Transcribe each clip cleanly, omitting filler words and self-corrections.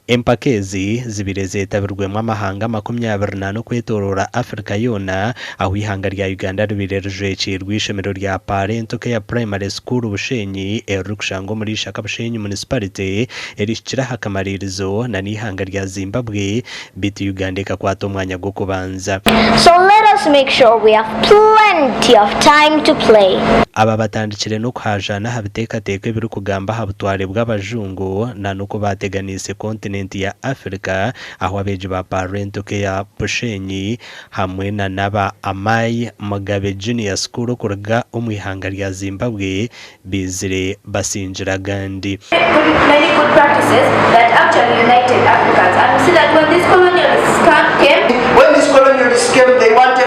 empakezi zibire zetabirwemo amahanga 24 kwetorora Afrika yona aho ihanga rya Uganda rubireje cirwishemero rya Parento ya Primary School Bushenyi erukushango muri Shaka Bushenyi Municipality erishira hakamaririzo na nihanga rya Zimbabwe biti Uganda kakwato mwanya go kubanza. So let us make sure we have plenty of time to play. Aba batandikire no kwajana habiteka biru kugamba habutware bw'abajungu na nuko bateganise continent ya Africa aho abeje ba Parento ya Bushenyi hamwe na naba Amai Mugabe Junior School kurga umwihanga rya Zimbabwe bizire basinjira gandi. Many good practices that actually united Africans, and we see that when this colonialists came, they wanted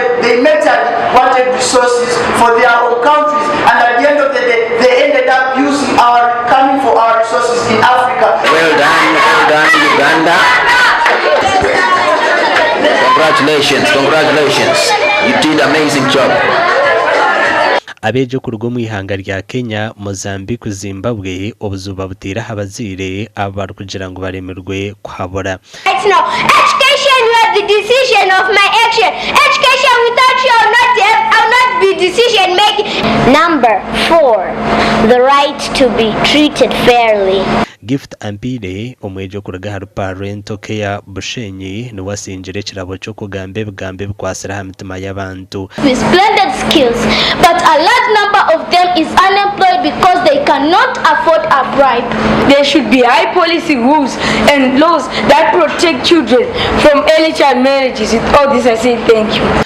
resources for their own countries, and at the end of the day they ended up coming for our resources in Africa. Well done Uganda. Congratulations, you did amazing job. Abeje kurwo mu ihanga rya Kenya, Mozambique, Zimbabwe obuzuba butira habazire abar kugira ngo baremerwe kuhabora. Right now, education, you have the decision of my action. Education without you I'll not be decision making. Number 4, the right to be treated fairly. Gift Ampire omwejo kurga har Parento ya Bushenyi ni wasingire kirabo cyo kugambe kwasira hamitima y'abantu with splendid skills, but a large number of them is unemployed because they cannot afford a bribe. There should be high policy rules and laws that protect children from early child marriages. With all this I say thank you.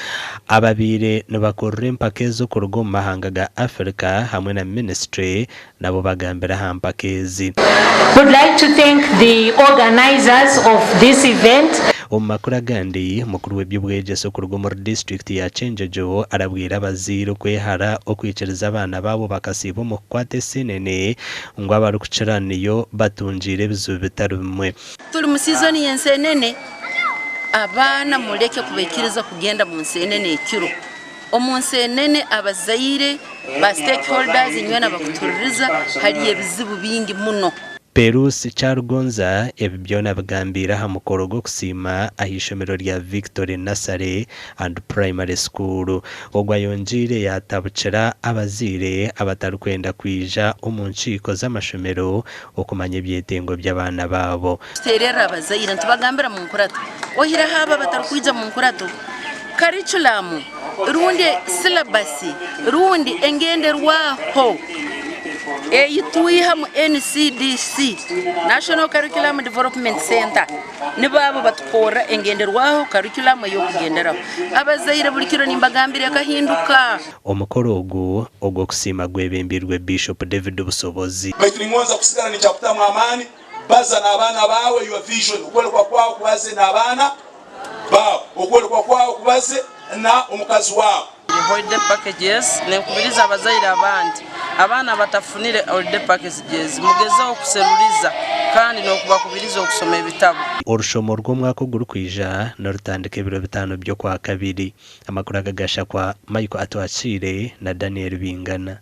Ababire nibakorre empakezo kurgo mahanga ga Africa hamwe na ministry nabo bagambira hampakezi. Would like to thank the organizers of this event. Omakura gandi mukuru w'ebyobwejeso kurgo muri district ya Chenjejo arabwira abaziro kwehara okwicereza abana babo bakasibo mu kwate senene ngo abarukuceraniyo batunjire bizu bitaro bimwe. Tuli mu season yensenene abana muleke kubekiriza kugenda mu nsenene ekiro omunsenene abazaire ba stakeholders nywena bakutuririza hali ebizibu bingi muno. Perus Chargonza ebibyona bagambira ha mukoro go kusima ahishomero rya Victory Nursery and Primary School ogwa yonjire yatabucera abazire abatarukwenda kwija umunciko z'amashomero okumanya byetengo by'abana babo. Terera abazaire ntubagambira mu nkurato ohira haba batarukwija mu nkurato curriculum rundi syllabus rundi engenderwaho yituihamu NCDC National Curriculum Development Center nibabo batukora engenderwaho curriculum yo kugenderaho abazaire bulikiro nimbagambira kahinduka. Omukoro ogwo kusima gwebembirwe Bishop David Busobozi bakiringonza kusigana ni chakutamu amani baza na abana bawe your vision ukwele kwa kwao kubaze na abana bawo ukwele kwa kwao kubaze na omukazi wao. Holiday packages nekubiriza abazaire abandi abana batafunire holiday packages mugezeho kuseruriza kandi no kubakubiriza okusoma ebitabo. Orushomo rw'umwaka gurukwija na rutandike ibiro 5 byo kwa kabiri. Amakuru agagasha kwa Michael Atwachire na Daniel Bingana.